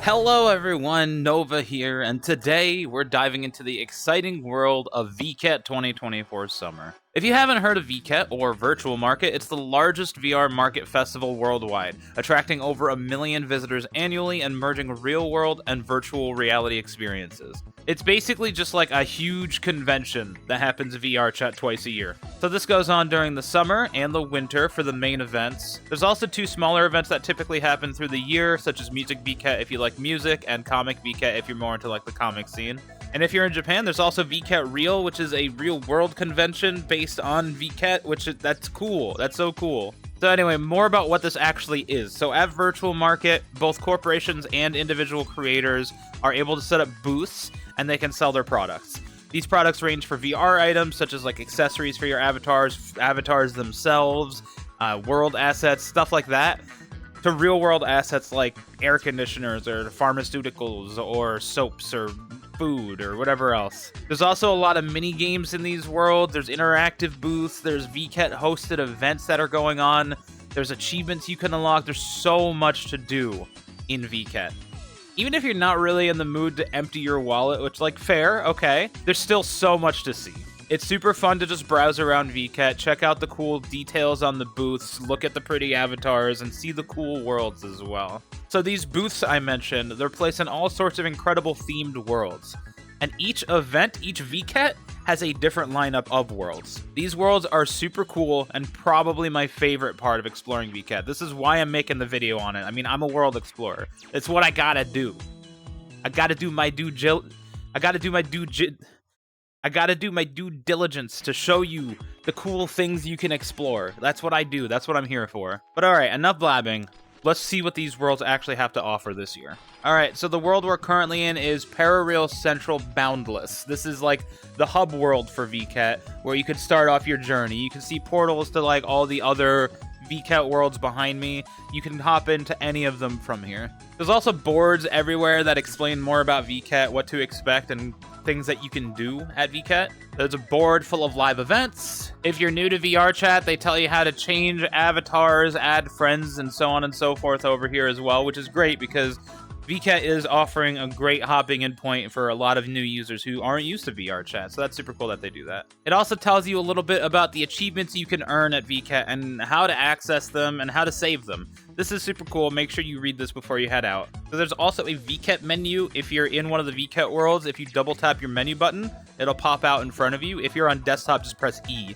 Hello everyone, Nova here, and today we're diving into the exciting world of VKet 2024 Summer. If you haven't heard of VKet, or Virtual Market, it's the largest VR market festival worldwide, attracting over 1 million visitors annually and merging real-world and virtual reality experiences. It's basically just like a huge convention that happens VRChat twice a year. So this goes on during the summer and the winter for the main events. There's also 2 smaller events that typically happen through the year, such as Music VKet if you like music, and Comic VKet if you're more into like the comic scene. And if you're in Japan, there's also VKet Real, which is a real-world convention based on VKet, that's cool. That's so cool. So anyway, more about what this actually is. So at Virtual Market, both corporations and individual creators are able to set up booths, and they can sell their products. These products range for VR items, such as like accessories for your avatars themselves, world assets, stuff like that, to real-world assets like air conditioners or pharmaceuticals or soaps or food or whatever else. There's also a lot of mini games in these worlds. There's interactive booths. There's VKet hosted events that are going on. There's achievements you can unlock. There's so much to do in VKet. Even if you're not really in the mood to empty your wallet, which, like, fair, okay, there's still so much to see. It's super fun to just browse around VKet, check out the cool details on the booths, look at the pretty avatars, and see the cool worlds as well. So these booths I mentioned, they're placed in all sorts of incredible themed worlds. And each event, each VKet, has a different lineup of worlds. These worlds are super cool and probably my favorite part of exploring VKet. This is why I'm making the video on it. I mean, I'm a world explorer. It's what I gotta do. I gotta do my due diligence to show you the cool things you can explore. That's what I do. That's what I'm here for. But alright, enough blabbing. Let's see what these worlds actually have to offer this year. Alright, so the world we're currently in is Parareal Central Boundless. This is like the hub world for VKet, where you could start off your journey. You can see portals to like all the other VKet worlds behind me. You can hop into any of them from here. There's also boards everywhere that explain more about VKet, what to expect, and things that you can do at VKet. There's a board full of live events. If you're new to VRChat, they tell you how to change avatars, add friends, and so on and so forth over here as well, which is great because VKet is offering a great hopping in point for a lot of new users who aren't used to VRChat, so that's super cool that they do that. It also tells you a little bit about the achievements you can earn at VKet and how to access them and how to save them. This is super cool. Make sure you read this before you head out. So there's also a VKet menu. If you're in one of the VKet worlds, if you double tap your menu button, it'll pop out in front of you. If you're on desktop, just press E.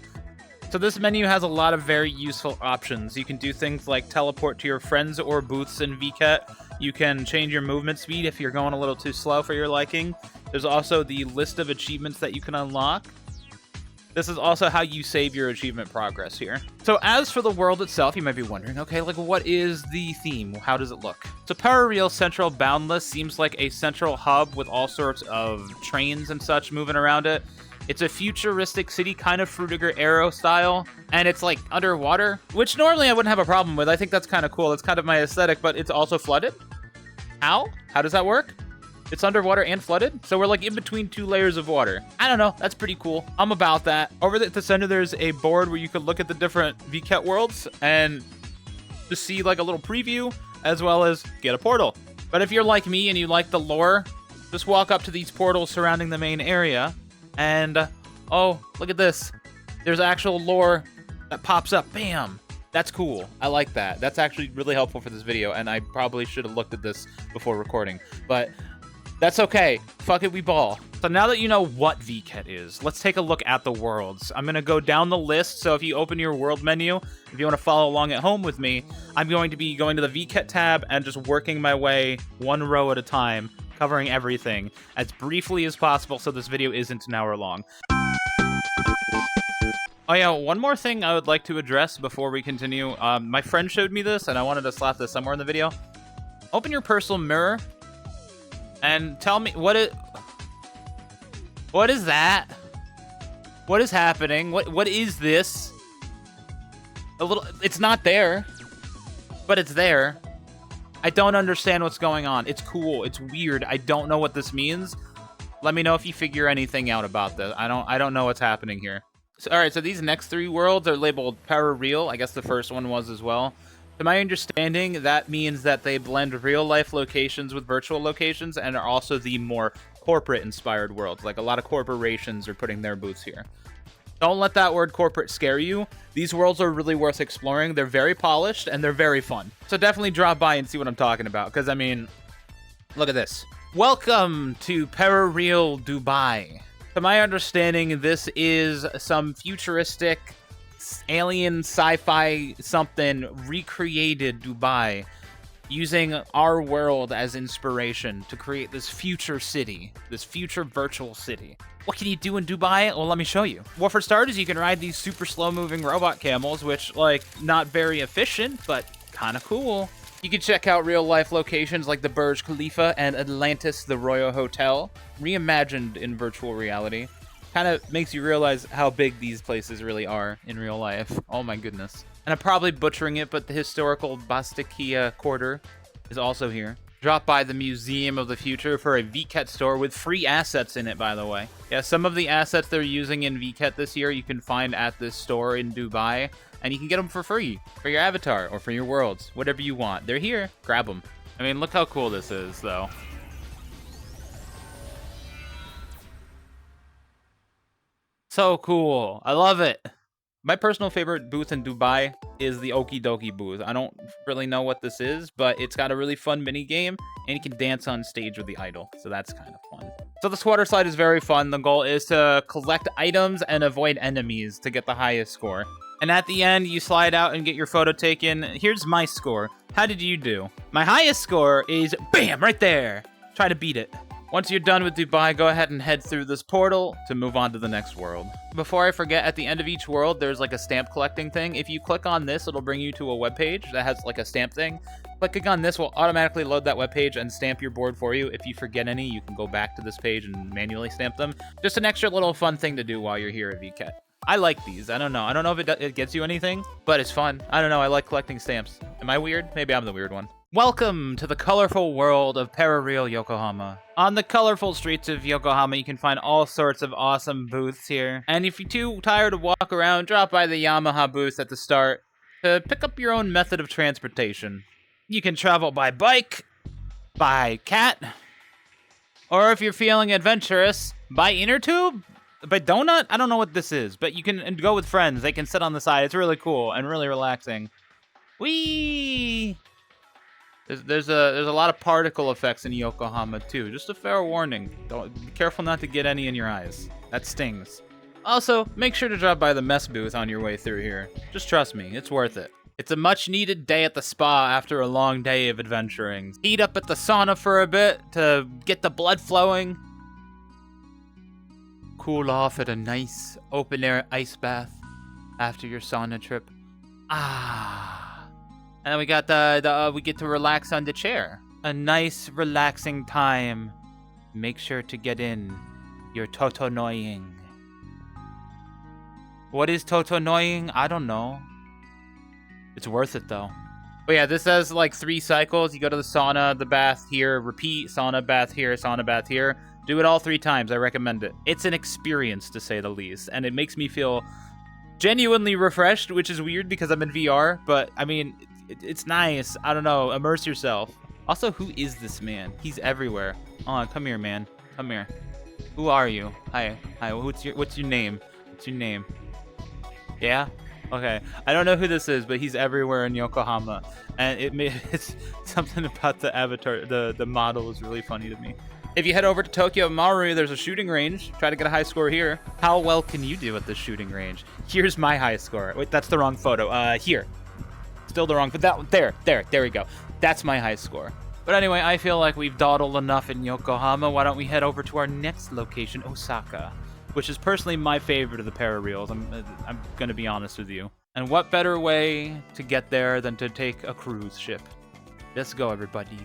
So this menu has a lot of very useful options. You can do things like teleport to your friends or booths in VKet. You can change your movement speed if you're going a little too slow for your liking. There's also the list of achievements that you can unlock. This is also how you save your achievement progress here. So as for the world itself, you might be wondering, okay, like what is the theme? How does it look? So Parareal Central Boundless seems like a central hub with all sorts of trains and such moving around it. It's a futuristic city, kind of Frutiger Arrow style, and it's like underwater, which normally I wouldn't have a problem with. I think that's kind of cool. It's kind of my aesthetic, but it's also flooded. How? How does that work? It's underwater and flooded, so we're like in between 2 layers of water. I don't know, that's pretty cool. I'm about that. Over at the center, there's a board where you could look at the different VKet worlds and just see like a little preview, as well as get a portal. But if you're like me and you like the lore, just walk up to these portals surrounding the main area, and oh, look at this. There's actual lore that pops up. Bam! That's cool. I like that. That's actually really helpful for this video, and I probably should have looked at this before recording, but that's okay. Fuck it, we ball. So now that you know what VKet is, let's take a look at the worlds. I'm going to go down the list, so if you open your world menu, if you want to follow along at home with me, I'm going to be going to the VKet tab and just working my way 1 row at a time, covering everything as briefly as possible so this video isn't an hour long. Oh yeah, one more thing I would like to address before we continue. My friend showed me this, and I wanted to slap this somewhere in the video. Open your personal mirror and tell me what is that? What is happening? What is this? It's not there, but it's there. I don't understand what's going on. It's cool. It's weird. I don't know what this means. Let me know if you figure anything out about this. I don't know what's happening here. So, all right, so these next 3 worlds are labeled Parareal. I guess the first one was as well. To my understanding, that means that they blend real-life locations with virtual locations and are also the more corporate-inspired worlds. Like, a lot of corporations are putting their booths here. Don't let that word corporate scare you. These worlds are really worth exploring. They're very polished, and they're very fun. So definitely drop by and see what I'm talking about, because, I mean, look at this. Welcome to Parareal Dubai. To my understanding, this is some futuristic, alien sci-fi something recreated Dubai, using our world as inspiration to create this future city, this future virtual city. What can you do in Dubai? Well, let me show you. Well, for starters, you can ride these super slow-moving robot camels, which, like, not very efficient, but kind of cool. You can check out real-life locations like the Burj Khalifa and Atlantis, the Royal Hotel, reimagined in virtual reality. Kind of makes you realize how big these places really are in real life. Oh my goodness. And I'm probably butchering it, but the historical Bastakia Quarter is also here. Drop by the Museum of the Future for a VKet store with free assets in it, by the way. Yeah, some of the assets they're using in VKet this year you can find at this store in Dubai, and you can get them for free for your avatar or for your worlds, whatever you want. They're here. Grab them. I mean, look how cool this is, though. So cool. I love it. My personal favorite booth in Dubai is the Okie Dokie booth. I don't really know what this is, but it's got a really fun mini game, and you can dance on stage with the idol, so that's kind of fun. So the swatter slide is very fun. The goal is to collect items and avoid enemies to get the highest score. And at the end, you slide out and get your photo taken. Here's my score. How did you do? My highest score is, bam, right there. Try to beat it. Once you're done with Dubai, go ahead and head through this portal to move on to the next world. Before I forget, at the end of each world, there's like a stamp collecting thing. If you click on this, it'll bring you to a webpage that has like a stamp thing. Clicking on this will automatically load that webpage and stamp your board for you. If you forget any, you can go back to this page and manually stamp them. Just an extra little fun thing to do while you're here at Vket. I like these. I don't know. I don't know if it gets you anything, but it's fun. I don't know. I like collecting stamps. Am I weird? Maybe I'm the weird one. Welcome to the colorful world of Parareal Yokohama. On the colorful streets of Yokohama, you can find all sorts of awesome booths here. And if you're too tired to walk around, drop by the Yamaha booth at the start to pick up your own method of transportation. You can travel by bike, by cat, or if you're feeling adventurous, by inner tube, by donut? I don't know what this is, but you can go with friends. They can sit on the side. It's really cool and really relaxing. Whee! There's a lot of particle effects in Yokohama too. Just a fair warning. Be careful not to get any in your eyes. That stings. Also, make sure to drop by the mess booth on your way through here. Just trust me, it's worth it. It's a much needed day at the spa after a long day of adventuring. Heat up at the sauna for a bit to get the blood flowing. Cool off at a nice open air ice bath after your sauna trip. Ah. And then we got we get to relax on the chair. A nice, relaxing time. Make sure to get in your Totonoying. What is Totonoying? I don't know. It's worth it, though. But yeah, this has, like, 3 cycles. You go to the sauna, the bath here, repeat, sauna, bath here, sauna, bath here. Do it all 3 times. I recommend it. It's an experience, to say the least. And it makes me feel genuinely refreshed, which is weird because I'm in VR. But, I mean, it's nice. I don't know. Immerse yourself. Also, who is this man? He's everywhere. Come here, man. Come here. Who are you? Hi. What's your name? What's your name? Yeah? Okay. I don't know who this is, but he's everywhere in Yokohama. And it's something about the avatar, the model is really funny to me. If you head over to Tokyo Maru, there's a shooting range. Try to get a high score here. How well can you do at this shooting range? Here's my high score. Wait, that's the wrong photo. Here. Still the wrong, but there we go. That's my high score. But anyway, I feel like we've dawdled enough in Yokohama. Why don't we head over to our next location, Osaka, which is personally my favorite of the Parareals. I'm gonna be honest with you. And what better way to get there than to take a cruise ship? Let's go, everybody.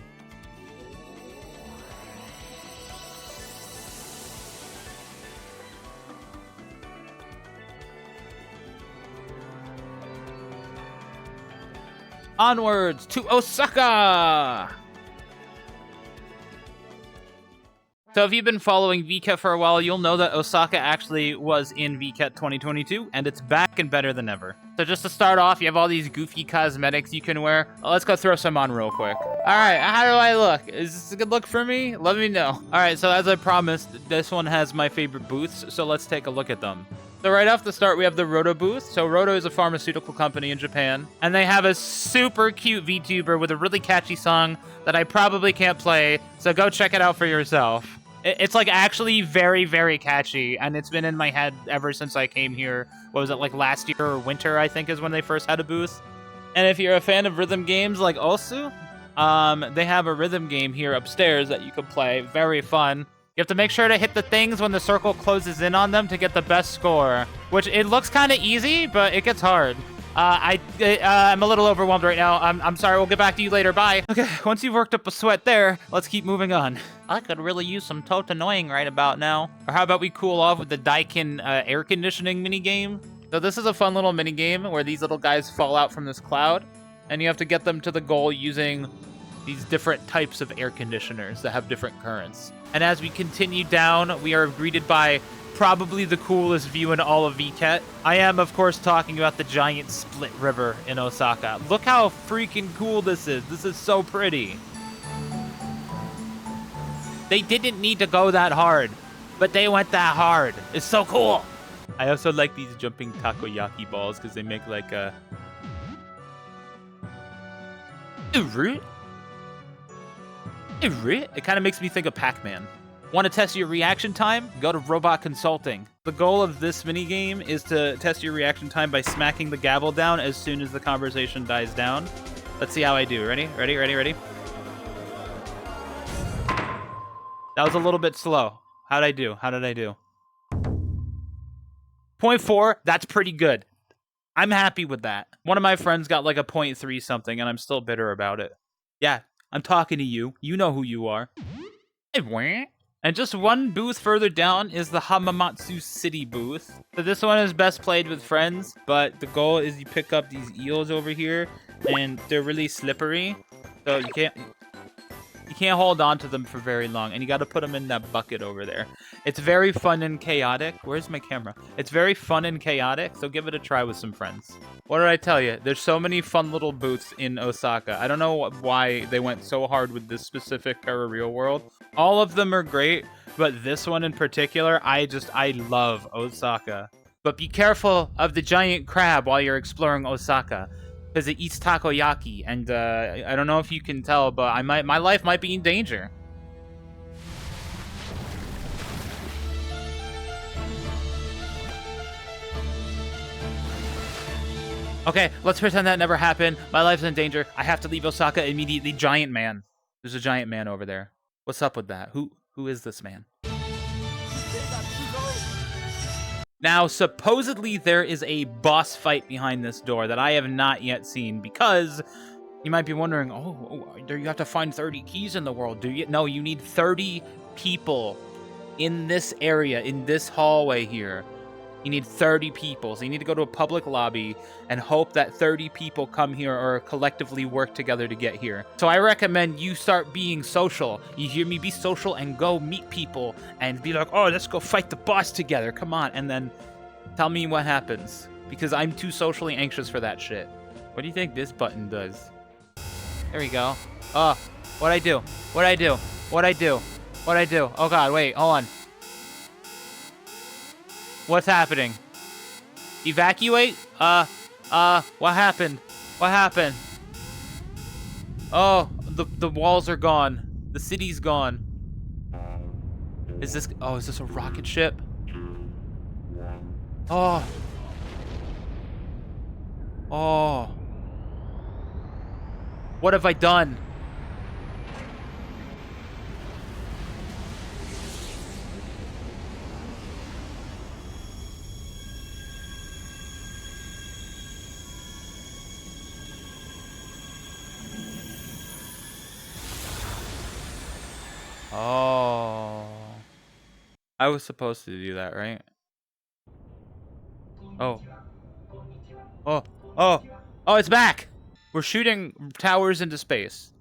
Onwards to Osaka! So if you've been following VKet for a while, you'll know that Osaka actually was in VKet 2022, and it's back and better than ever. So just to start off, you have all these goofy cosmetics you can wear. Let's go throw some on real quick. All right, how do I look? Is this a good look for me? Let me know. All right, so as I promised, this one has my favorite booths, so let's take a look at them. So right off the start, we have the Roto booth. So Roto is a pharmaceutical company in Japan, and they have a super cute VTuber with a really catchy song that I probably can't play, so go check it out for yourself. It's like actually very, very catchy, and it's been in my head ever since I came here. What was it, like last year or winter, I think, is when they first had a booth. And if you're a fan of rhythm games like Osu, they have a rhythm game here upstairs that you can play. Very fun. You have to make sure to hit the things when the circle closes in on them to get the best score, which it looks kind of easy, but it gets hard. I'm a little overwhelmed right now. I'm sorry, we'll get back to you later, bye. Okay, once you've worked up a sweat there, let's keep moving on. I could really use some Totonoing right about now. Or how about we cool off with the Daikin air conditioning minigame? So this is a fun little minigame where these little guys fall out from this cloud, and you have to get them to the goal using these different types of air conditioners that have different currents. And as we continue down, we are greeted by probably the coolest view in all of VKet. I am, of course, talking about the giant split river in Osaka. Look how freaking cool this is. This is so pretty. They didn't need to go that hard, but they went that hard. It's so cool. I also like these jumping takoyaki balls because they make like a... It kind of makes me think of Pac-Man. Want to test your reaction time? Go to Robot Consulting. The goal of this minigame is to test your reaction time by smacking the gavel down as soon as the conversation dies down. Let's see how I do. Ready? Ready, ready, ready? That was a little bit slow. How'd I do? How did I do? 0.4, that's pretty good. I'm happy with that. One of my friends got like a 0.3 something, and I'm still bitter about it. Yeah, I'm talking to you. You know who you are. And just one booth further down is the Hamamatsu City booth. So this one is best played with friends, but the goal is you pick up these eels over here, and they're really slippery, so you can't hold on to them for very long, and you got to put them in that bucket over there. It's very fun and chaotic. Where's my camera? It's very fun and chaotic, so give it a try with some friends. What did I tell you? There's so many fun little booths in Osaka. I don't know why they went so hard with this specific Parareal world. All of them are great, but this one in particular, I love Osaka. But be careful of the giant crab while you're exploring Osaka, because it eats takoyaki, and I don't know if you can tell, but my life might be in danger. Okay, let's pretend that never happened. My life's in danger. I have to leave Osaka immediately. Giant man. There's a giant man over there. What's up with that? Who is this man? Now, supposedly there is a boss fight behind this door that I have not yet seen, because you might be wondering, oh, you have to find 30 keys in the world, do you? No, you need 30 people in this area, in this hallway here. You need 30 people, so you need to go to a public lobby and hope that 30 people come here or collectively work together to get here. So I recommend you start being social. You hear me? Be social and go meet people and be like, oh, let's go fight the boss together. Come on. And then tell me what happens, because I'm too socially anxious for that shit. What do you think this button does? There we go. Oh, what'd I do? What'd I do? What'd I do? What'd I do? Oh God, wait, hold on. What's happening? Evacuate? What happened? What happened? Oh, the walls are gone. The city's gone. Is this a rocket ship? Oh. Oh. What have I done? Oh. I was supposed to do that, right? Oh. Oh. Oh. Oh, it's back! We're shooting towers into space.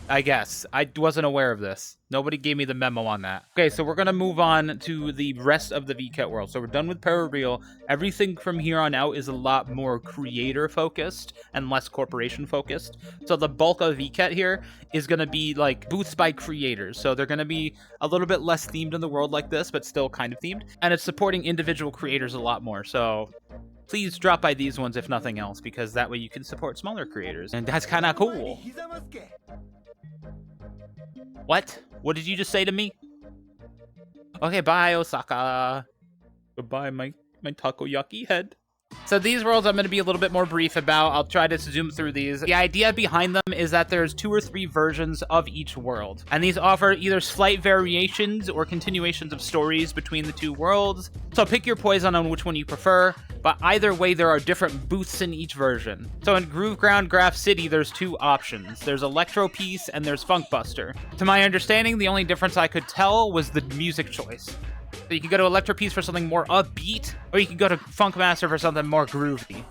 I guess. I wasn't aware of this. Nobody gave me the memo on that. Okay, so we're going to move on to the rest of the VKet world. So we're done with Parareal. Everything from here on out is a lot more creator-focused and less corporation-focused. So the bulk of VKet here is going to be, like, booths by creators. So they're going to be a little bit less themed in the world like this, but still kind of themed. And it's supporting individual creators a lot more. So please drop by these ones if nothing else, because that way you can support smaller creators. And that's kind of cool. What? What did you just say to me? Okay, bye, Osaka. Goodbye, my takoyaki head. So these worlds I'm going to be a little bit more brief about. I'll try to zoom through these. The idea behind them is that there's 2 or 3 versions of each world. And these offer either slight variations or continuations of stories between the 2 worlds. So pick your poison on which one you prefer. But either way, there are different booths in each version. So in Grooveground GraffCity, there's 2 options. There's Electro Piece and there's Funkbuster. To my understanding, the only difference I could tell was the music choice. So you can go to Electro Piece for something more upbeat, or you can go to Funkmaster for something more groovy.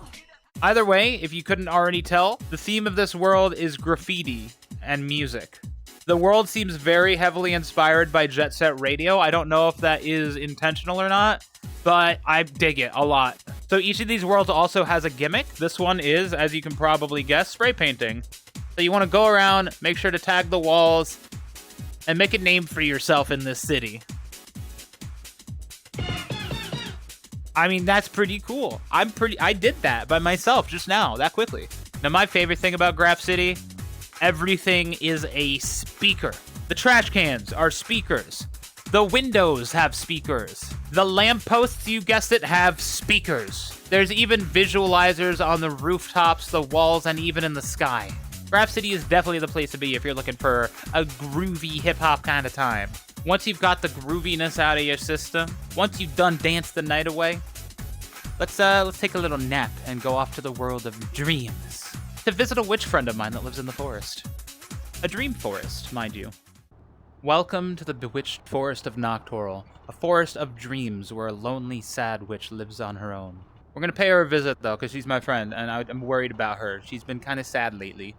Either way, if you couldn't already tell, the theme of this world is graffiti and music. The world seems very heavily inspired by Jet Set Radio. I don't know if that is intentional or not, but I dig it a lot. So each of these worlds also has a gimmick. This one is, as you can probably guess, spray painting. So you want to go around, make sure to tag the walls, and make a name for yourself in this city. I mean, that's pretty cool. I did that by myself just now, that quickly. Now, my favorite thing about GraffCity, everything is a speaker. The trash cans are speakers. The windows have speakers. The lampposts, you guessed it, have speakers. There's even visualizers on the rooftops, the walls, and even in the sky. GraffCity is definitely the place to be if you're looking for a groovy hip-hop kind of time. Once you've got the grooviness out of your system, once you've done Dance the Night Away, let's take a little nap and go off to the world of dreams to visit a witch friend of mine that lives in the forest. A dream forest, mind you. Welcome to the bewitched forest of Noctorl, a forest of dreams where a lonely, sad witch lives on her own. We're gonna pay her a visit though, because she's my friend, and I'm worried about her. She's been kind of sad lately.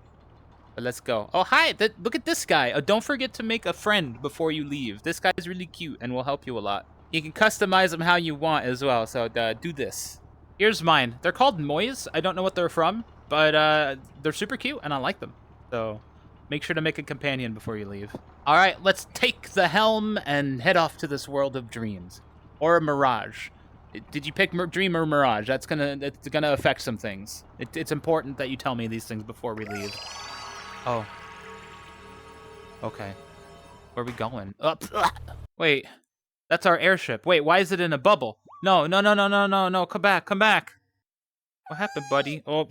But let's go. Oh, hi! Look at this guy. Don't forget to make a friend before you leave. This guy is really cute and will help you a lot. You can customize them how you want as well, so do this. Here's mine. They're called Mois. I don't know what they're from, but they're super cute and I like them. So make sure to make a companion before you leave. All right, let's take the helm and head off to this world of dreams. Or a mirage. Did you pick Dream or Mirage? It's gonna affect some things. It's important that you tell me these things before we leave. Oh. Okay. Where are we going? Up. Wait. That's our airship. Wait, why is it in a bubble? No. Come back. What happened, buddy? Oh.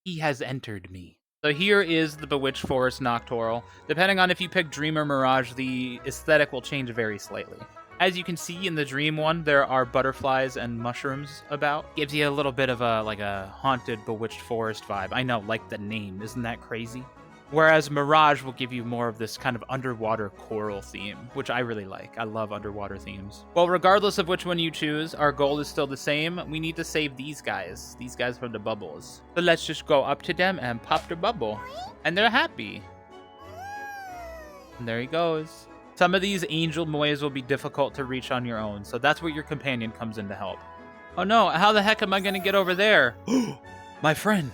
He has entered me. So here is the Bewitched Forest Noctorl. Depending on if you pick Dream or Mirage, the aesthetic will change very slightly. As you can see in the Dream one, there are butterflies and mushrooms about. Gives you a little bit of a haunted, bewitched forest vibe. I know, like the name. Isn't that crazy? Whereas Mirage will give you more of this kind of underwater coral theme, which I really like. I love underwater themes. Well, regardless of which one you choose, our goal is still the same. We need to save these guys from the bubbles. So let's just go up to them and pop their bubble. And they're happy. And there he goes. Some of these angel moys will be difficult to reach on your own, so that's where your companion comes in to help. Oh no, how the heck am I gonna get over there? My friend.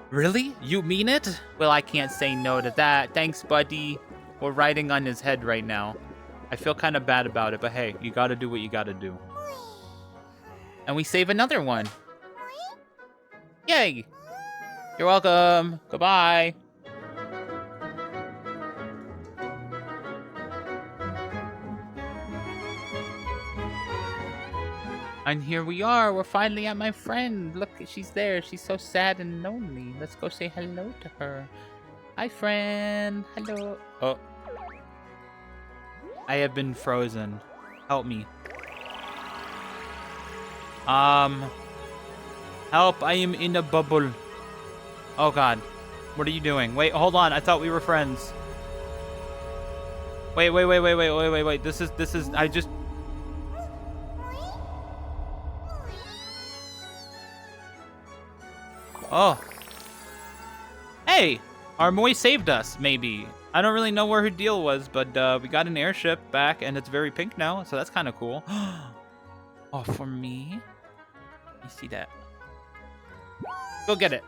Really? You mean it? Well, I can't say no to that. Thanks, buddy. We're riding on his head right now. I feel kind of bad about it, but hey, you gotta do what you gotta do. And we save another one. Yay! You're welcome. Goodbye. And here we are. We're finally at my friend. Look, she's there. She's so sad and lonely. Let's go say hello to her. Hi, friend. Hello. Oh. I have been frozen. Help me. Help. I am in a bubble. Oh, God. What are you doing? Wait, hold on. I thought we were friends. Wait. This is, I just... Oh. Hey, Our Moy saved us, maybe. I don't really know where her deal was, but we got an airship back, and it's very pink now, so that's kind of cool. Oh, for me? You see that? Go get it.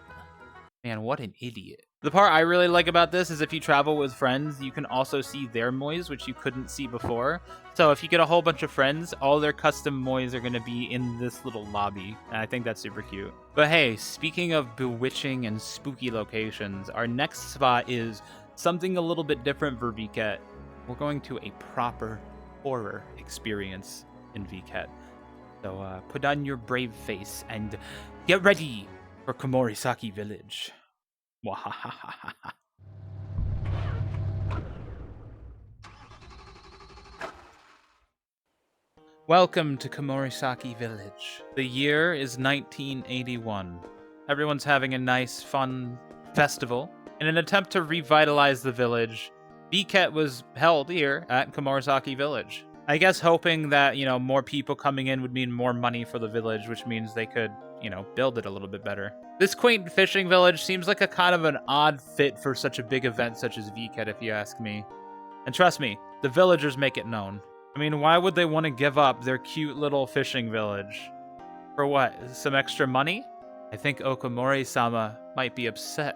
Man, what an idiot. The part I really like about this is if you travel with friends, you can also see their moys, which you couldn't see before. So if you get a whole bunch of friends, all their custom moys are going to be in this little lobby. And I think that's super cute. But hey, speaking of bewitching and spooky locations, our next spot is something a little bit different for Vket. We're going to a proper horror experience in Vket. So put on your brave face and get ready for Komorisaki Village. Welcome to Komorisaki Village. The year is 1981. Everyone's having a nice, fun festival. In an attempt to revitalize the village, Vket was held here at Komorisaki Village. I guess hoping that, more people coming in would mean more money for the village, which means they could, build it a little bit better. This quaint fishing village seems like a kind of an odd fit for such a big event such as Vket, if you ask me. And trust me, the villagers make it known. I mean, why would they want to give up their cute little fishing village? For what, some extra money? I think Okomori-sama might be upset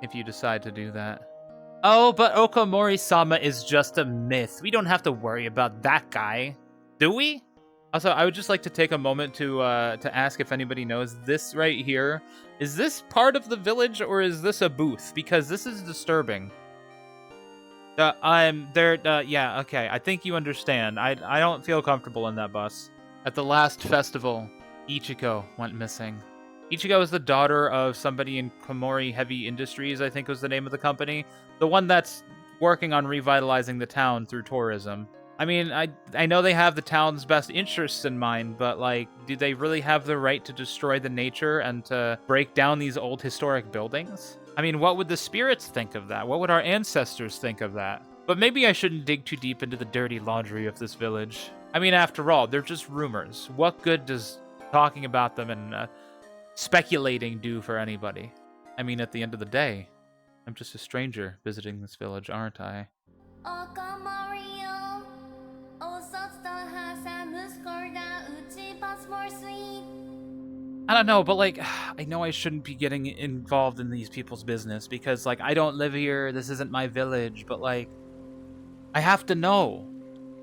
if you decide to do that. Oh, but Okomori-sama is just a myth. We don't have to worry about that guy. Do we? Also, I would just like to take a moment to ask if anybody knows this right here. Is this part of the village or is this a booth? Because this is disturbing. Yeah, okay. I think you understand. I don't feel comfortable in that bus. At the last festival, Ichiko went missing. Ichiko is the daughter of somebody in Komori Heavy Industries, I think was the name of the company. The one that's working on revitalizing the town through tourism. I mean, I know they have the town's best interests in mind, but, do they really have the right to destroy the nature and to break down these old historic buildings? I mean, what would the spirits think of that? What would our ancestors think of that? But maybe I shouldn't dig too deep into the dirty laundry of this village. I mean, after all, they're just rumors. What good does talking about them and speculating do for anybody? I mean, at the end of the day, I'm just a stranger visiting this village, aren't I? I don't know, but I know I shouldn't be getting involved in these people's business because I don't live here, this isn't my village, but I have to know.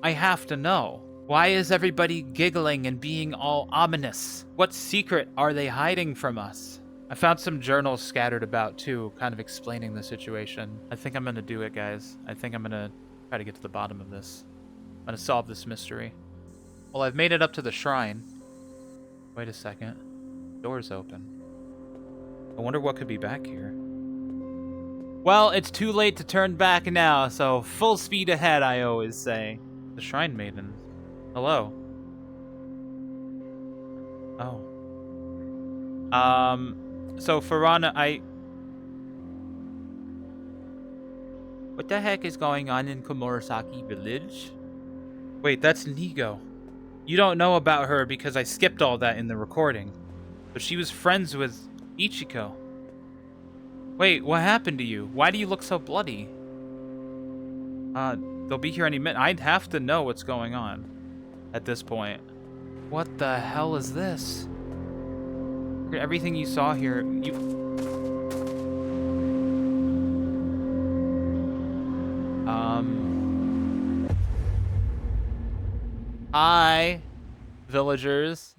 I have to know. Why is everybody giggling and being all ominous? What secret are they hiding from us? I found some journals scattered about too, kind of explaining the situation. I think I'm gonna do it, guys. I think I'm gonna try to get to the bottom of this. I'm gonna solve this mystery. Well, I've made it up to the shrine. Wait a second. Door's open. I wonder what could be back here. Well, it's too late to turn back now, so full speed ahead, I always say. The Shrine Maiden. Hello. Oh. So Farana, what the heck is going on in Komorisaki Village? Wait, that's Nigo. You don't know about her because I skipped all that in the recording. But she was friends with Ichiko. Wait, what happened to you? Why do you look so bloody? They'll be here any minute. I'd have to know what's going on at this point. What the hell is this? Everything you saw here, Hi, villagers.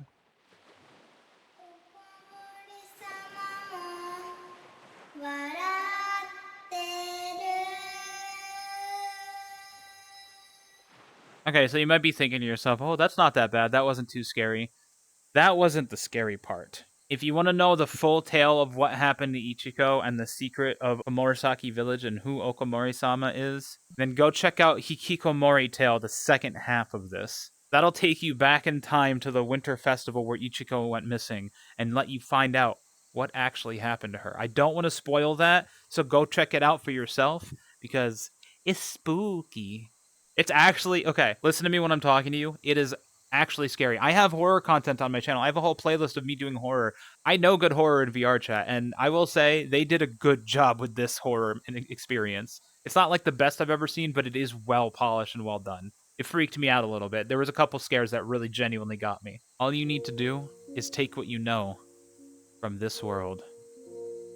Okay, so you might be thinking to yourself, oh, that's not that bad. That wasn't too scary. That wasn't the scary part. If you want to know the full tale of what happened to Ichiko and the secret of Komorisaki Village and who Okomori-sama is, then go check out Hikikomori Tale, the second half of this. That'll take you back in time to the winter festival where Ichiko went missing and let you find out what actually happened to her. I don't want to spoil that, so go check it out for yourself because it's spooky. It's actually, okay, listen to me when I'm talking to you. It is actually scary. I have horror content on my channel. I have a whole playlist of me doing horror. I know good horror in VRChat, and I will say they did a good job with this horror experience. It's not like the best I've ever seen, but it is well polished and well done. It freaked me out a little bit. There was a couple scares that really genuinely got me. All you need to do is take what you know from this world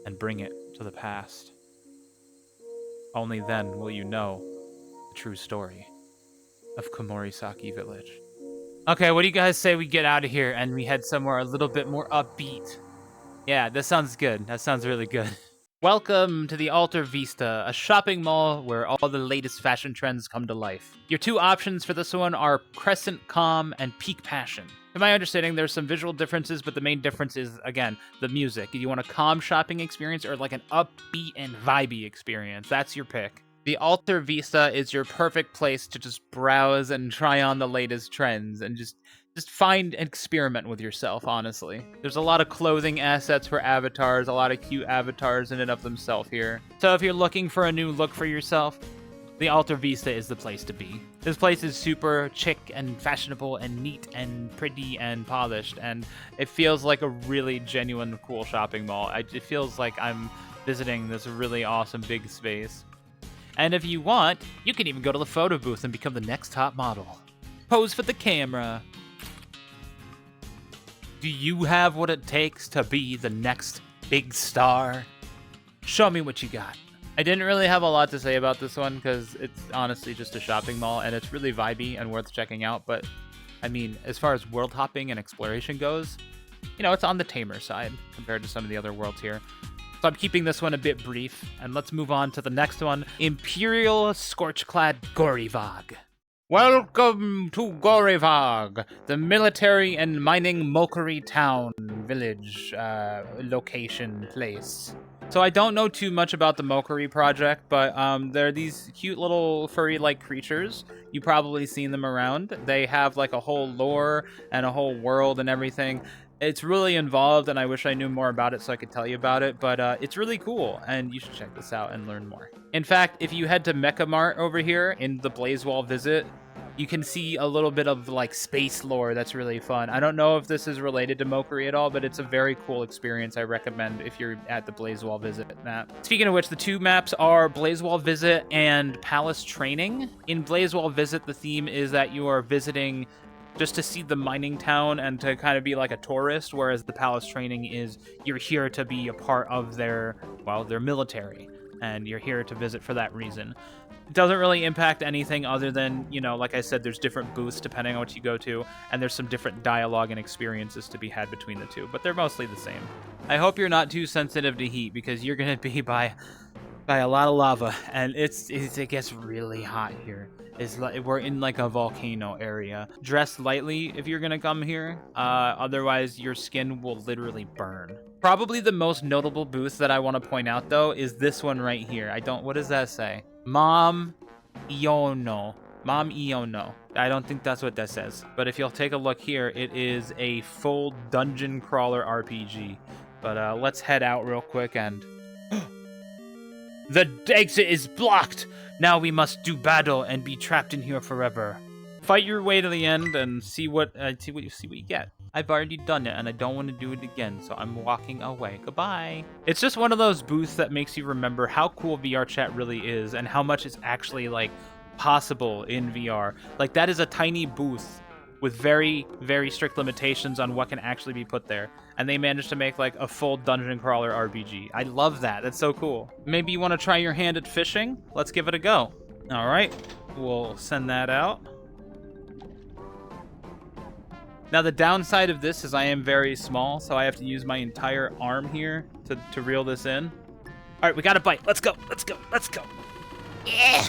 and bring it to the past. Only then will you know the true story of Komorisaki Village. Okay, what do you guys say we get out of here and we head somewhere a little bit more upbeat? Yeah, that sounds good. That sounds really good. Welcome to the Alter Vista, a shopping mall where all the latest fashion trends come to life. Your two options for this one are Crescent Calm and Peak Passion. To my understanding, there's some visual differences, but the main difference is, again, the music. Do you want a calm shopping experience or like an upbeat and vibey experience? That's your pick. The Alter Vista is your perfect place to just browse and try on the latest trends and just find and experiment with yourself, honestly. There's a lot of clothing assets for avatars, a lot of cute avatars in and of themselves here. So if you're looking for a new look for yourself, the Alter Vista is the place to be. This place is super chic and fashionable and neat and pretty and polished, and it feels like a really genuine, cool shopping mall. It feels like I'm visiting this really awesome big space. And if you want, you can even go to the photo booth and become the next top model. Pose for the camera. Do you have what it takes to be the next big star? Show me what you got. I didn't really have a lot to say about this one because it's honestly just a shopping mall and it's really vibey and worth checking out. But I mean, as far as world hopping and exploration goes, you know, it's on the tamer side compared to some of the other worlds here. So I'm keeping this one a bit brief, and let's move on to the next one, Imperial Scorchclad Gorivagg. Welcome to Gorivagg, the military and mining Mokery town, village, location, place. So I don't know too much about the Mokery project, but they're these cute little furry-like creatures. You've probably seen them around. They have like a whole lore and a whole world and everything. It's really involved, and I wish I knew more about it so I could tell you about it, but it's really cool, and you should check this out and learn more. In fact, if you head to Mecha Mart over here in the Blazewall visit, you can see a little bit of like space lore that's really fun. I don't know if this is related to Mokery at all, but it's a very cool experience I recommend if you're at the Blazewall visit map. Speaking of which, the two maps are Blazewall Visit and Palace Training. In Blazewall Visit, the theme is that you are visiting just to see the mining town and to kind of be like a tourist, whereas the Palace Training is you're here to be a part of their military, and you're here to visit for that reason. It doesn't really impact anything other than, you know, like I said, there's different booths depending on what you go to, and there's some different dialogue and experiences to be had between the two, but they're mostly the same. I hope you're not too sensitive to heat, because you're going to be by a lot of lava, and it gets really hot here. We're in like a volcano area. Dress lightly if you're gonna come here, otherwise your skin will literally burn. Probably the most notable booth that I want to point out though is this one right here. What does that say? Mom Iono. Mom Iono. I don't think that's what that says, but if you'll take a look here, it is a full dungeon crawler RPG. But let's head out real quick and the exit is blocked! Now we must do battle and be trapped in here forever. Fight your way to the end and see what you get. I've already done it and I don't want to do it again, so I'm walking away. Goodbye. It's just one of those booths that makes you remember how cool VRChat really is and how much is actually like possible in VR. Like that is a tiny booth with very, very strict limitations on what can actually be put there. And they managed to make like a full dungeon crawler RPG. I love that. That's so cool. Maybe you want to try your hand at fishing? Let's give it a go. All right, we'll send that out. Now the downside of this is I am very small, so I have to use my entire arm here to reel this in. All right, we got a bite. Let's go, let's go, let's go. Yeah,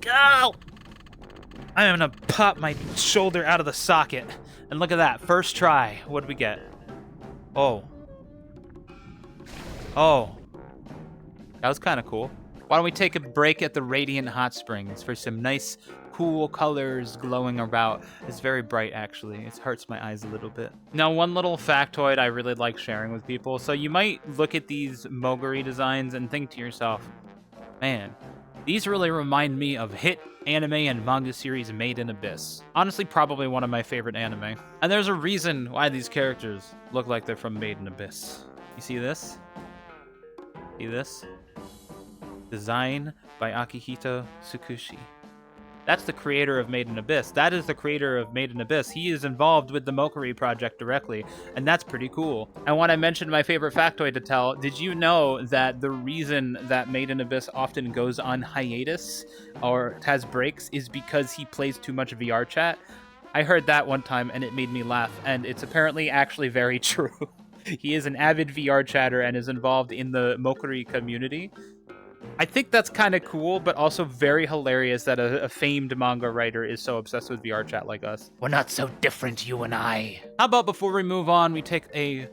go. I'm gonna pop my shoulder out of the socket. And look at that, first try. What did we get? Oh. Oh. That was kind of cool. Why don't we take a break at the Radiant Hot Springs for some nice, cool colors glowing about. It's very bright, actually. It hurts my eyes a little bit. Now, one little factoid I really like sharing with people. So you might look at these Mokery designs and think to yourself, man, These really remind me of hit anime and manga series Made in Abyss. Honestly, probably one of my favorite anime. And there's a reason why these characters look like they're from Made in Abyss. You see this? See this? Design by Akihito Tsukushi. That's the creator of Made in Abyss. That is the creator of Made in Abyss. He is involved with the Mokuri project directly, and that's pretty cool. And when I mentioned my favorite factoid to tell, did you know that the reason that Made in Abyss often goes on hiatus or has breaks is because he plays too much VRChat? I heard that one time and it made me laugh, and it's apparently actually very true. He is an avid VR chatter and is involved in the Mokuri community. I think that's kind of cool, but also very hilarious that a famed manga writer is so obsessed with VRChat like us. We're not so different, you and I. How about before we move on, we take a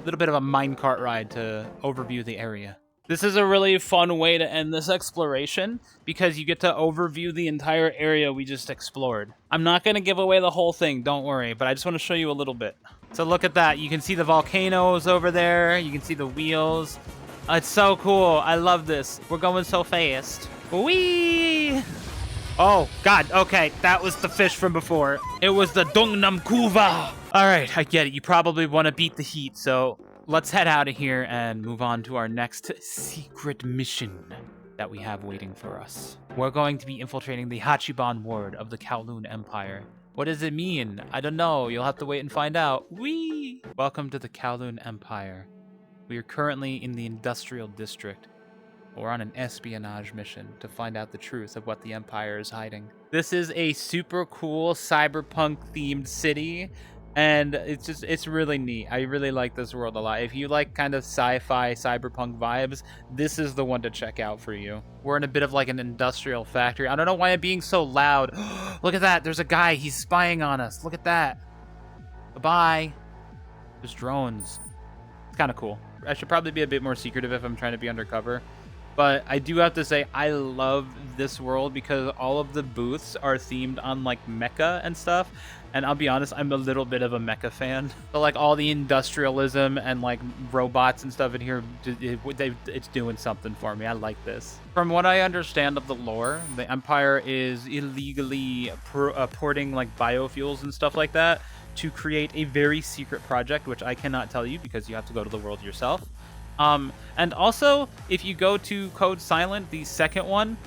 little bit of a minecart ride to overview the area. This is a really fun way to end this exploration because you get to overview the entire area we just explored. I'm not going to give away the whole thing, don't worry, but I just want to show you a little bit. So look at that. You can see the volcanoes over there. You can see the wheels. It's so cool. I love this. We're going so fast. Whee! Oh, God. Okay, that was the fish from before. It was the Dongnam Kuva. All right, I get it. You probably want to beat the heat, so let's head out of here and move on to our next secret mission that we have waiting for us. We're going to be infiltrating the Hachiban ward of the Kowloon Empire. What does it mean? I don't know. You'll have to wait and find out. Whee! Welcome to the Kowloon Empire. We are currently in the industrial district. We're on an espionage mission to find out the truth of what the Empire is hiding. This is a super cool cyberpunk themed city, and it's really neat. I really like this world a lot. If you like kind of sci-fi cyberpunk vibes, this is the one to check out for you. We're in a bit of like an industrial factory. I don't know why I'm being so loud. Look at that. There's a guy. He's spying on us. Look at that. Bye-bye. There's drones. It's kind of cool. I should probably be a bit more secretive if I'm trying to be undercover. But I do have to say, I love this world because all of the booths are themed on like mecha and stuff. And I'll be honest, I'm a little bit of a mecha fan. So like all the industrialism and like robots and stuff in here, it's doing something for me. I like this. From what I understand of the lore, the Empire is illegally porting like biofuels and stuff like that to create a very secret project, which I cannot tell you because you have to go to the world yourself. And also, if you go to Code Silent, the second one,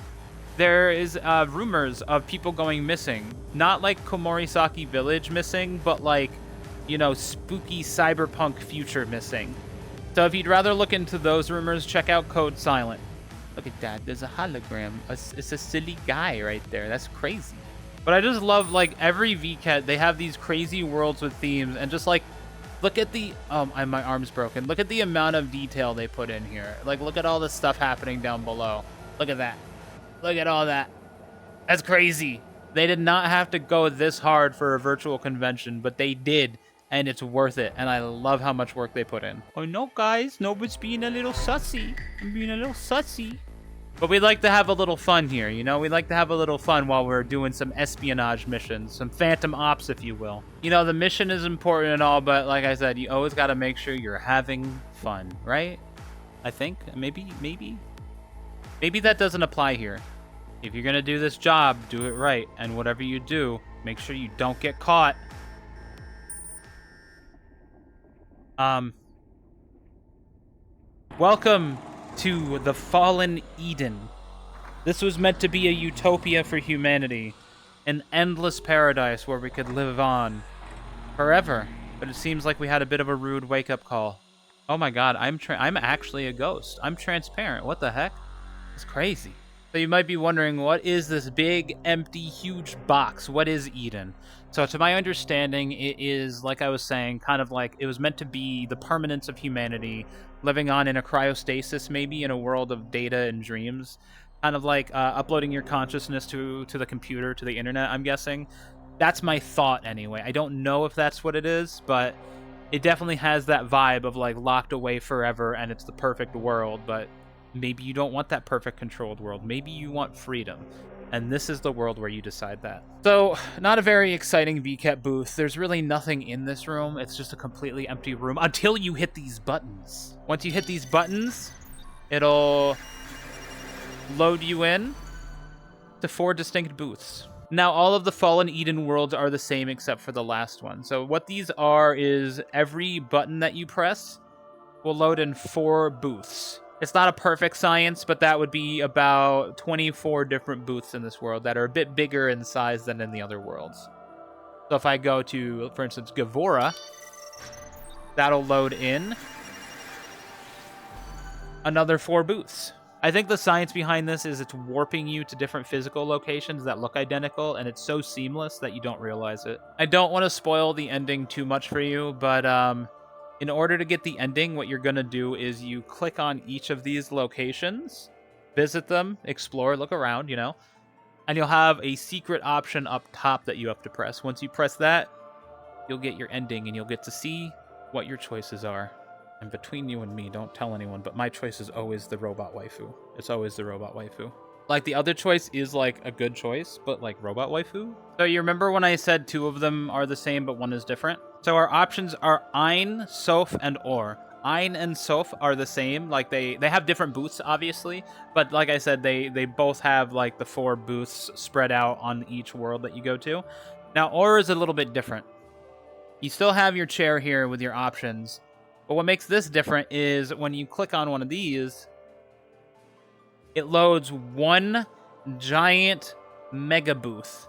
there is rumors of people going missing. Not like Komorisaki Village missing, but like, you know, spooky cyberpunk future missing. So if you'd rather look into those rumors, check out Code Silent. Look at that, there's a hologram. It's a silly guy right there. That's crazy. But I just love, like, every VKet, they have these crazy worlds with themes, and just, like, look at the, my arm's broken. Look at the amount of detail they put in here. Like, look at all the stuff happening down below. Look at that. Look at all that. That's crazy. They did not have to go this hard for a virtual convention, but they did, and it's worth it, and I love how much work they put in. Oh, no, guys. Nobody's being a little sussy. I'm being a little sussy. But we like to have a little fun here, you know? We like to have a little fun while we're doing some espionage missions, some phantom ops, if you will. You know, the mission is important and all, but like I said, you always got to make sure you're having fun, right? I think. Maybe that doesn't apply here. If you're going to do this job, do it right. And whatever you do, make sure you don't get caught. Welcome to the Fallen Eden. This was meant to be a utopia for humanity, an endless paradise where we could live on forever. But it seems like we had a bit of a rude wake-up call. Oh my god, I'm actually a ghost. I'm transparent. What the heck? It's crazy. So you might be wondering, what is this big, empty, huge box? What is Eden? So to my understanding, it is, like I was saying, kind of like it was meant to be the permanence of humanity, living on in a cryostasis, maybe in a world of data and dreams. Kind of like uploading your consciousness to the computer, to the internet, I'm guessing. That's my thought anyway. I don't know if that's what it is, but it definitely has that vibe of like locked away forever and it's the perfect world, but maybe you don't want that perfect controlled world. Maybe you want freedom. And this is the world where you decide that. So, not a very exciting VKet booth. There's really nothing in this room. It's just a completely empty room until you hit these buttons. Once you hit these buttons, it'll load you in. to 4 distinct booths. Now, all of the Fallen Eden worlds are the same except for the last one. So what these are is every button that you press will load in 4 booths. It's not a perfect science, but that would be about 24 different booths in this world that are a bit bigger in size than in the other worlds. So if I go to, for instance, Gavora, that'll load in another 4 booths. I think the science behind this is it's warping you to different physical locations that look identical, and it's so seamless that you don't realize it. I don't want to spoil the ending too much for you, but in order to get the ending, what you're going to do is you click on each of these locations, visit them, explore, look around, you know, and you'll have a secret option up top that you have to press. Once you press that, you'll get your ending, and you'll get to see what your choices are. And between you and me, don't tell anyone, but my choice is always the robot waifu. It's always the robot waifu. Like, the other choice is, like, a good choice, but, like, robot waifu? So you remember when I said 2 of them are the same, but 1 is different? So our options are Ein, Soph, and Or. Ein and Soph are the same. Like, they have different booths, obviously, but like I said, they both have, like, the 4 booths spread out on each world that you go to. Now, Or is a little bit different. You still have your chair here with your options, but what makes this different is when you click on one of these, it loads 1 giant mega booth.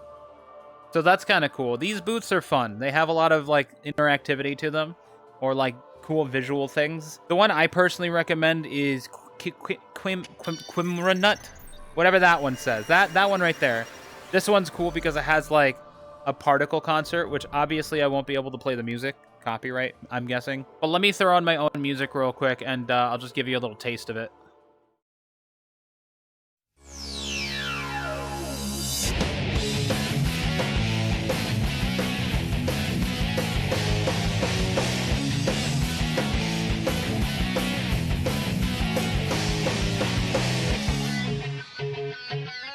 So that's kind of cool. These booths are fun. They have a lot of, like, interactivity to them, or, like, cool visual things. The one I personally recommend is Quimranut, whatever that one says. That one right there. This one's cool because it has, like, a particle concert, which obviously I won't be able to play the music. Copyright, I'm guessing. But let me throw on my own music real quick, and I'll just give you a little taste of it.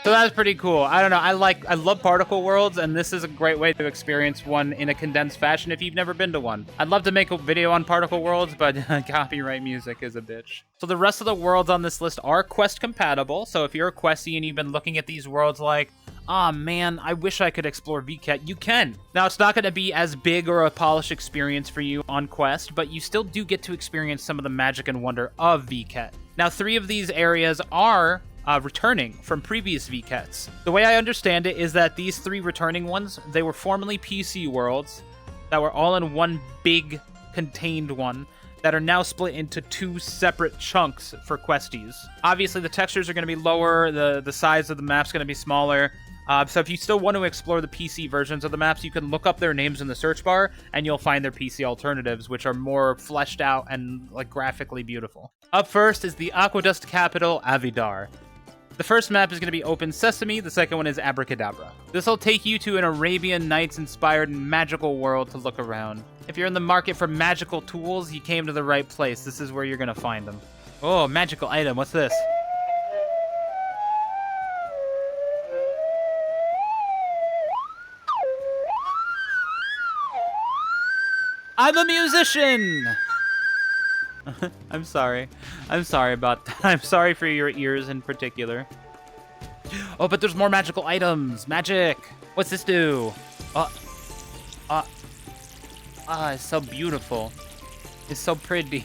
So that's pretty cool. I don't know. I love particle worlds, and this is a great way to experience one in a condensed fashion if you've never been to one. I'd love to make a video on particle worlds, but copyright music is a bitch. So the rest of the worlds on this list are Quest compatible. So if you're a Questie and you've been looking at these worlds like, ah, man, I wish I could explore Vket, you can. Now, it's not going to be as big or a polished experience for you on Quest, but you still do get to experience some of the magic and wonder of Vket. Now, 3 of these areas are returning from previous Vkets. The way I understand it is that these 3 returning ones, they were formerly PC worlds that were all in one big contained one that are now split into 2 separate chunks for Questies. Obviously, the textures are going to be lower, the size of the map's going to be smaller. So if you still want to explore the PC versions of the maps, you can look up their names in the search bar, and you'll find their PC alternatives, which are more fleshed out and, like, graphically beautiful. Up first is the Aquedust capital, Avidaar. The first map is going to be Open Sesame, the second one is Abracadabra. This will take you to an Arabian Nights-inspired magical world to look around. If you're in the market for magical tools, you came to the right place. This is where you're going to find them. Oh, magical item. What's this? I'm a musician! I'm sorry. I'm sorry about that. I'm sorry for your ears in particular. Oh, but there's more magical items. Magic. What's this do? It's so beautiful. It's so pretty.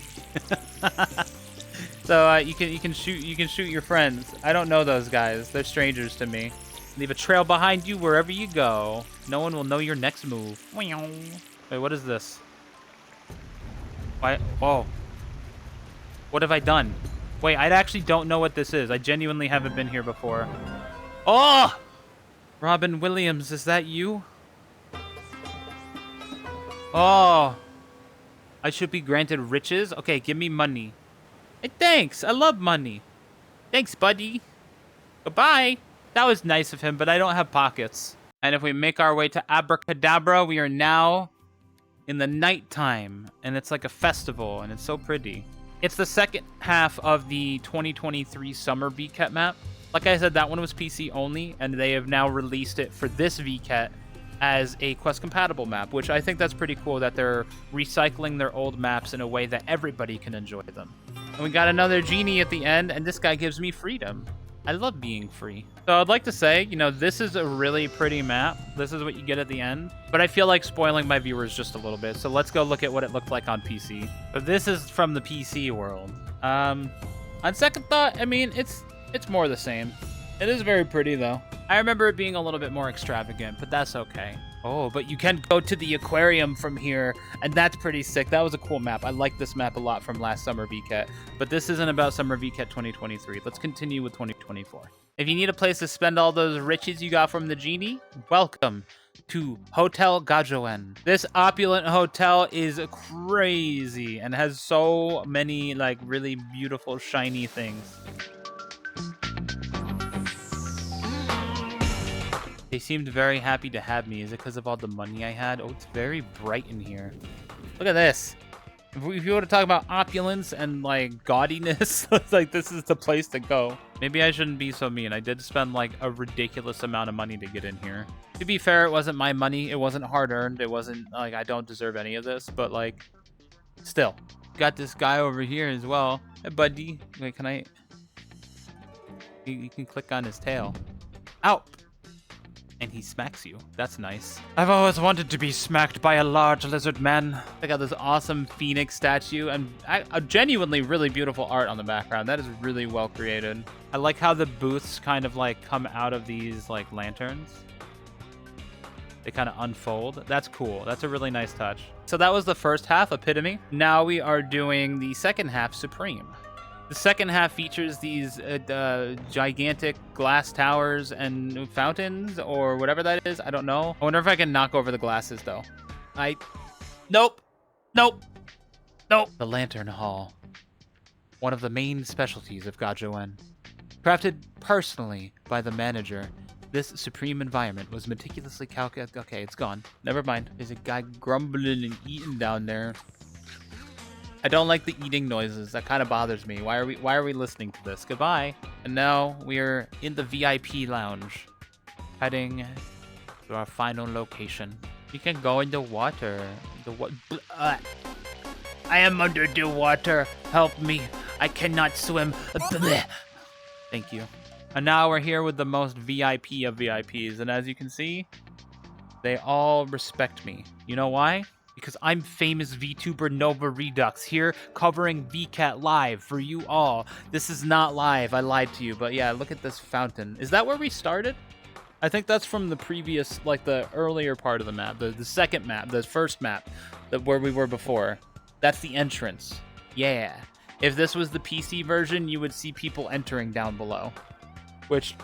So you can shoot your friends. I don't know those guys. They're strangers to me. Leave a trail behind you wherever you go. No one will know your next move. Wait, what is this? Why? Whoa. What have I done? Wait, I actually don't know what this is. I genuinely haven't been here before. Oh! Robin Williams, is that you? Oh. I should be granted riches? Okay, give me money. Hey, thanks. I love money. Thanks, buddy. Goodbye. That was nice of him, but I don't have pockets. And if we make our way to Abracadabra, we are now in the nighttime. And it's like a festival, and it's so pretty. It's the second half of the 2023 summer Vket map. Like I said, that one was PC only, and they have now released it for this Vket as a Quest-compatible map, which I think that's pretty cool that they're recycling their old maps in a way that everybody can enjoy them. And we got another genie at the end, and this guy gives me freedom. I love being free. So I'd like to say, you know, this is a really pretty map. This is what you get at the end. But I feel like spoiling my viewers just a little bit. So let's go look at what it looked like on PC. But this is from the PC world. On second thought, I mean, it's more the same. It is very pretty, though. I remember it being a little bit more extravagant, but that's okay. Oh, but you can go to the aquarium from here, and that's pretty sick. That was a cool map. I like this map a lot from last summer VKet, but this isn't about summer VKet 2023. Let's continue with 2024. If you need a place to spend all those riches you got from the genie, welcome to Hotel Gajou-en. This opulent hotel is crazy and has so many like really beautiful shiny things. They seemed very happy to have me. Is it because of all the money I had? Oh, it's very bright in here. Look at this. If you want to talk about opulence and like gaudiness, like this is the place to go. Maybe I shouldn't be so mean. I did spend like a ridiculous amount of money to get in here. To be fair, it wasn't my money. It wasn't hard earned. It wasn't like I don't deserve any of this, but like still. Got this guy over here as well. Hey, buddy. Wait, can I? You can click on his tail. Ow! And he smacks you. That's nice. I've always wanted to be smacked by a large lizard man. They got this awesome phoenix statue and a genuinely really beautiful art on the background. That is really well created. I like how the booths kind of like come out of these like lanterns. They kind of unfold. That's cool. That's a really nice touch. So that was the first half, Epitome. Now we are doing the second half, Supreme. The second half features these gigantic glass towers and fountains, or whatever that is. I don't know. I wonder if I can knock over the glasses, though. Nope. Nope. Nope. The Lantern Hall. One of the main specialties of Gajou-en. Crafted personally by the manager, this supreme environment was meticulously calculated. Okay, it's gone. Never mind. There's a guy grumbling and eating down there. I don't like the eating noises. That kind of bothers me. Why are we listening to this? Goodbye. And now we're in the VIP lounge, heading to our final location. You can go in the water. I am under the water. Help me. I cannot swim. Thank you. And now we're here with the most VIP of VIPs. And as you can see, they all respect me. You know why? Because I'm famous VTuber Nova Redux here covering VKet live for you all. This is not live. I lied to you. But yeah, look at this fountain. Is that where we started? I think that's from the previous, like the earlier part of the map. The second map, the first map, where we were before. That's the entrance. Yeah. If this was the PC version, you would see people entering down below. Which,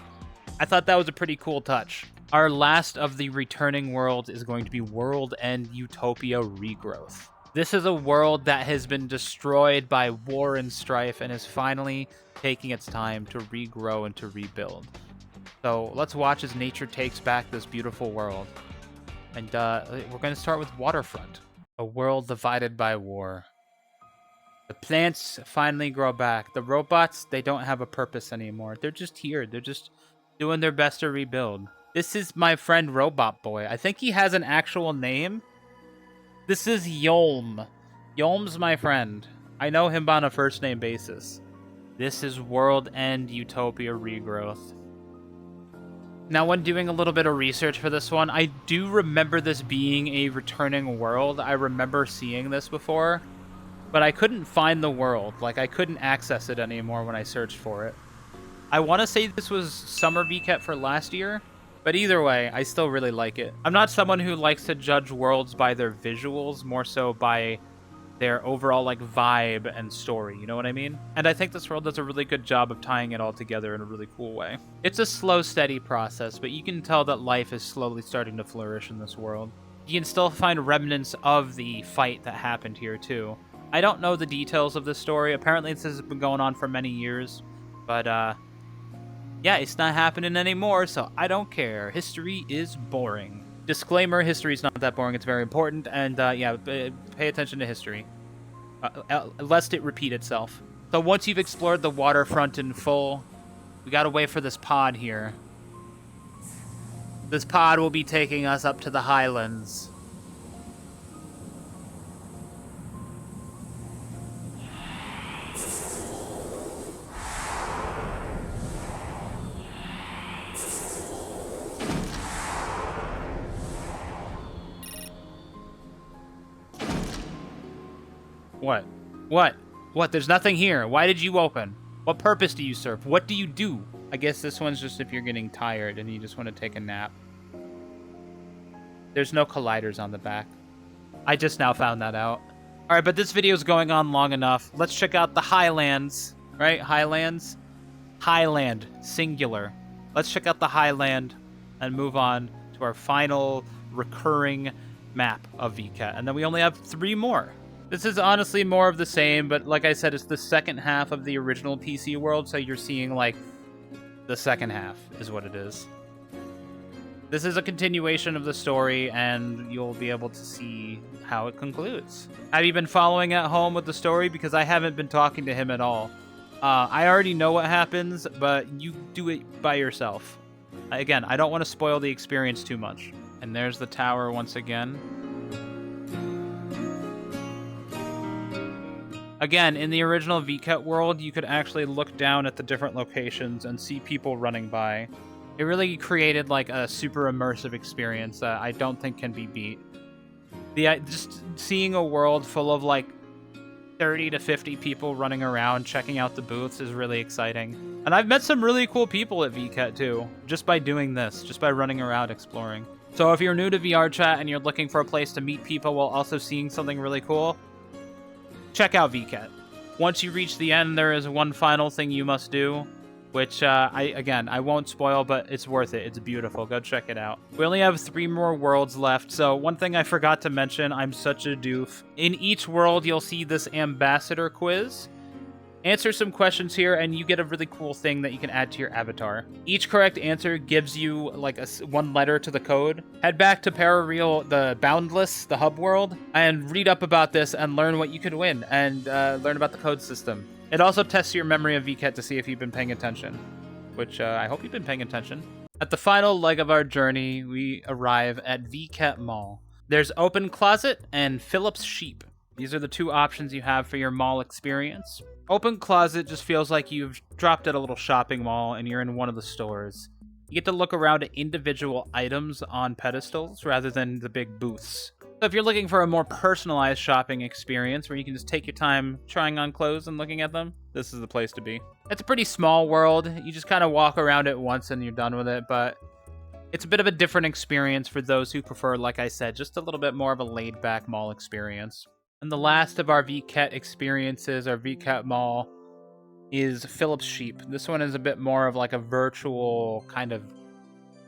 I thought that was a pretty cool touch. Our last of the returning worlds is going to be WorldEnd Utopia Regrowth. This is a world that has been destroyed by war and strife and is finally taking its time to regrow and to rebuild. So let's watch as nature takes back this beautiful world. And we're going to start with Waterfront, a world divided by war. The plants finally grow back. The robots, they don't have a purpose anymore. They're just here. They're just doing their best to rebuild. This is my friend Robot Boy. I think he has an actual name. This is Yolm. Yolm's my friend. I know him on a first name basis. This is WorldEnd Utopia Regrowth. Now, when doing a little bit of research for this one, I do remember this being a returning world. I remember seeing this before, but I couldn't find the world. Like, I couldn't access it anymore when I searched for it. I want to say this was Summer VKet for last year. But either way, I still really like it. I'm not someone who likes to judge worlds by their visuals, more so by their overall like vibe and story, you know what I mean? And I think this world does a really good job of tying it all together in a really cool way. It's a slow, steady process, but you can tell that life is slowly starting to flourish in this world. You can still find remnants of the fight that happened here too. I don't know the details of this story. Apparently this has been going on for many years, but yeah, it's not happening anymore, so I don't care. History is boring. Disclaimer, history is not that boring. It's very important, and yeah, pay attention to history, lest it repeat itself. So once you've explored the waterfront in full, we gotta wait for this pod here. This pod will be taking us up to the highlands. What? What? What? There's nothing here. Why did you open? What purpose do you serve? What do you do? I guess this one's just if you're getting tired and you just want to take a nap. There's no colliders on the back. I just now found that out. All right, but this video is going on long enough. Let's check out the Highlands, right? Highlands? Highland, singular. Let's check out the Highland and move on to our final recurring map of Vket. And then we only have 3 more. This is honestly more of the same, but like I said, it's the second half of the original PC world, so you're seeing, like, the second half is what it is. This is a continuation of the story, and you'll be able to see how it concludes. Have you been following at home with the story? Because I haven't been talking to him at all. I already know what happens, but you do it by yourself. Again, I don't want to spoil the experience too much. And there's the tower once again. Again, in the original Vket world, you could actually look down at the different locations and see people running by. It really created like a super immersive experience that I don't think can be beat. Just seeing a world full of like 30 to 50 people running around checking out the booths is really exciting. And I've met some really cool people at Vket too, just by doing this, just by running around exploring. So if you're new to VRChat and you're looking for a place to meet people while also seeing something really cool, check out Vket. Once you reach the end, there is one final thing you must do, which, I won't spoil, but it's worth it. It's beautiful. Go check it out. We only have 3 more worlds left, so one thing I forgot to mention, I'm such a doof. In each world, you'll see this ambassador quiz. Answer some questions here, and you get a really cool thing that you can add to your avatar. Each correct answer gives you, like, one letter to the code. Head back to Parareal, the Boundless, the hub world, and read up about this and learn what you could win, and learn about the code system. It also tests your memory of Vket to see if you've been paying attention, which I hope you've been paying attention. At the final leg of our journey, we arrive at VketMall. There's Open Closet and Philip's Sheep. These are the 2 options you have for your mall experience. Open Closet just feels like you've dropped at a little shopping mall and you're in one of the stores. You get to look around at individual items on pedestals rather than the big booths. So if you're looking for a more personalized shopping experience where you can just take your time trying on clothes and looking at them, this is the place to be. It's a pretty small world. You just kind of walk around it once and you're done with it, but it's a bit of a different experience for those who prefer, like I said, just a little bit more of a laid-back mall experience. And the last of our Vket experiences, our Vket Mall, is Philip's Sheep. This one is a bit more of like a virtual kind of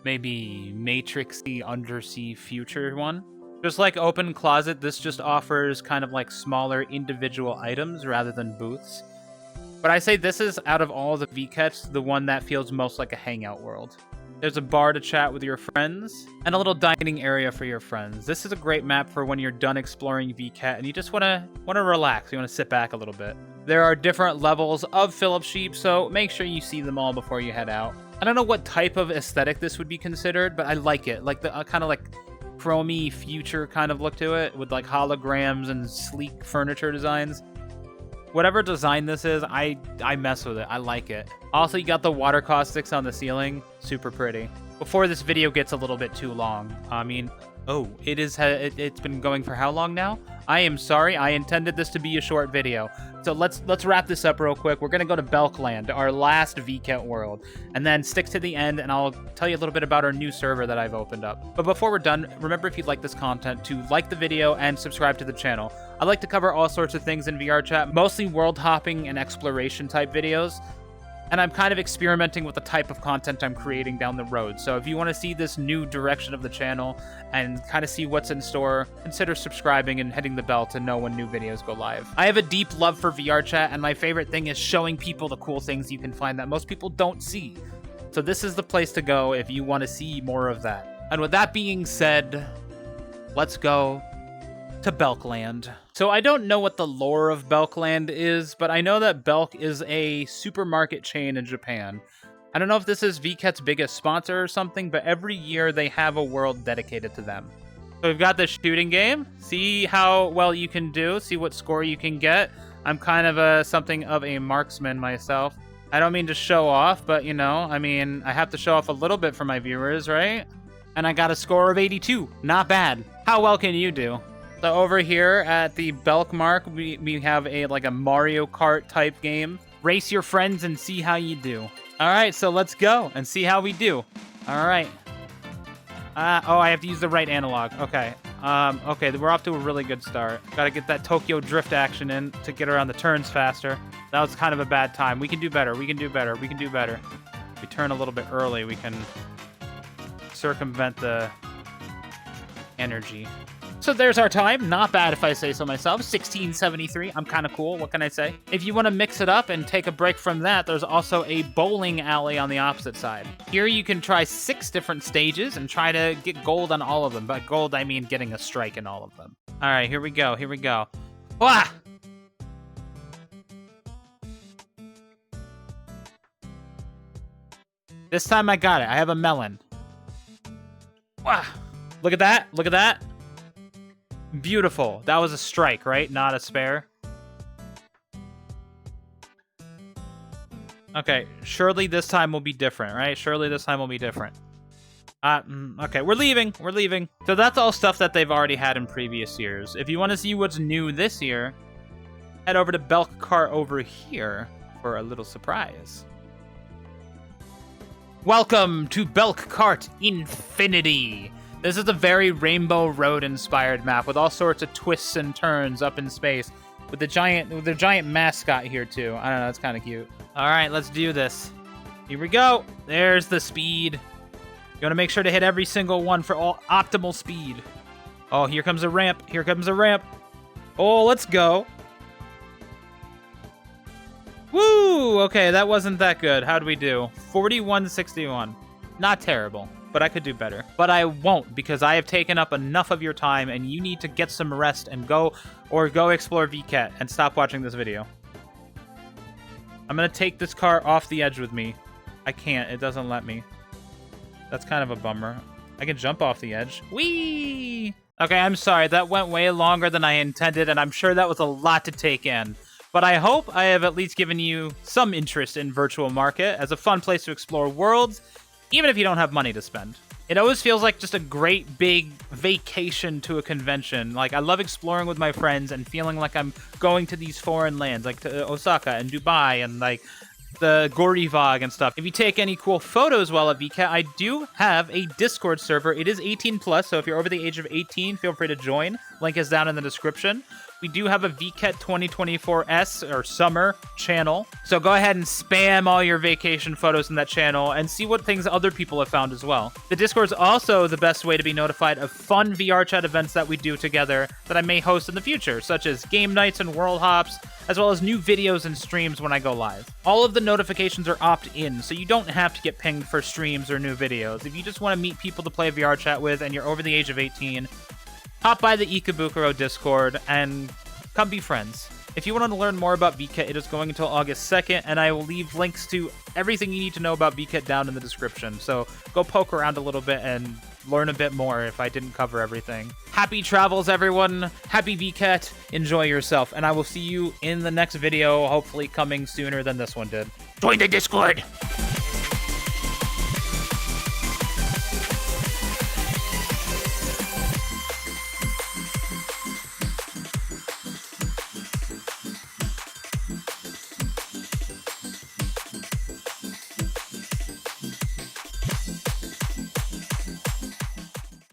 maybe Matrix-y undersea future one. Just like Open Closet, this just offers kind of like smaller individual items rather than booths. But I say this is, out of all the Vkets, the one that feels most like a hangout world. There's a bar to chat with your friends, and a little dining area for your friends. This is a great map for when you're done exploring Vket and you just want to relax. You want to sit back a little bit. There are different levels of Philip's Sheep, so make sure you see them all before you head out. I don't know what type of aesthetic this would be considered, but I like it. Like the kind of like chromey future kind of look to it with like holograms and sleek furniture designs. Whatever design this is, I mess with it. I like it. Also, you got the water caustics on the ceiling. Super pretty. Before this video gets a little bit too long, I mean, it's been going for how long now? I am sorry. I intended this to be a short video. So let's wrap this up real quick. We're going to go to Belc Land, our last Vket world, and then stick to the end, and I'll tell you a little bit about our new server that I've opened up. But before we're done, remember, if you'd like this content, to like the video and subscribe to the channel. I like to cover all sorts of things in VRChat, mostly world hopping and exploration type videos. And I'm kind of experimenting with the type of content I'm creating down the road. So if you want to see this new direction of the channel and kind of see what's in store, consider subscribing and hitting the bell to know when new videos go live. I have a deep love for VRChat, and my favorite thing is showing people the cool things you can find that most people don't see. So this is the place to go if you want to see more of that. And with that being said, let's go to Belc Land. So I don't know what the lore of Belc Land is, but I know that Belc is a supermarket chain in Japan. I don't know if this is Vket's biggest sponsor or something, but every year they have a world dedicated to them. So we've got the shooting game. See how well you can do. See what score you can get. I'm kind of something of a marksman myself. I don't mean to show off, but you know, I mean, I have to show off a little bit for my viewers, right? And I got a score of 82. Not bad. How well can you do? So over here at the Belc Mark, we have like a Mario Kart type game. Race your friends and see how you do. All right, so let's go and see how we do. All right. Oh, I have to use the right analog. Okay. Okay, we're off to a really good start. Gotta get that Tokyo Drift action in to get around the turns faster. That was kind of a bad time. We can do better. We can do better. We can do better. If we turn a little bit early, we can circumvent the energy. So there's our time. Not bad if I say so myself. 1673. I'm kind of cool. What can I say? If you want to mix it up and take a break from that, there's also a bowling alley on the opposite side. Here you can try 6 different stages and try to get gold on all of them. By gold, I mean getting a strike in all of them. All right, here we go. Here we go. Wah! This time I got it. I have a melon. Wah! Look at that. Look at that. Beautiful. That was a strike, right? Not a spare. Okay, surely this time will be different, right? Surely this time will be different. Okay, we're leaving. We're leaving. So that's all stuff that they've already had in previous years. If you want to see what's new this year, head over to Belc Cart over here for a little surprise. Welcome to Belc Cart Infinity. This is a very Rainbow Road-inspired map with all sorts of twists and turns up in space, with the giant mascot here too. I don't know, it's kind of cute. All right, let's do this. Here we go. There's the speed. You want to make sure to hit every single one for all optimal speed. Oh, here comes a ramp. Here comes a ramp. Oh, let's go. Woo! Okay, that wasn't that good. How'd we do? 4161. Not terrible. But I could do better. But I won't, because I have taken up enough of your time, and you need to get some rest and go explore Vket and stop watching this video. I'm gonna take this car off the edge with me. I can't. It doesn't let me. That's kind of a bummer. I can jump off the edge. Whee! Okay, I'm sorry. That went way longer than I intended, and I'm sure that was a lot to take in. But I hope I have at least given you some interest in Virtual Market as a fun place to explore worlds, even if you don't have money to spend. It always feels like just a great big vacation to a convention. Like, I love exploring with my friends and feeling like I'm going to these foreign lands, like to Osaka and Dubai and like the Gorivagg and stuff. If you take any cool photos while at Vket, I do have a Discord server. It is 18+, so if you're over the age of 18, feel free to join. Link is down in the description. We do have a Vket 2024S, or summer, channel. So go ahead and spam all your vacation photos in that channel and see what things other people have found as well. The Discord is also the best way to be notified of fun VRChat events that we do together that I may host in the future, such as game nights and world hops, as well as new videos and streams when I go live. All of the notifications are opt-in, so you don't have to get pinged for streams or new videos. If you just want to meet people to play VRChat with and you're over the age of 18, hop by the Ikebukuro Discord and come be friends. If you want to learn more about Vket, it is going until August 2nd, and I will leave links to everything you need to know about Vket down in the description. So go poke around a little bit and learn a bit more if I didn't cover everything. Happy travels, everyone. Happy Vket. Enjoy yourself, and I will see you in the next video, hopefully coming sooner than this one did. Join the Discord!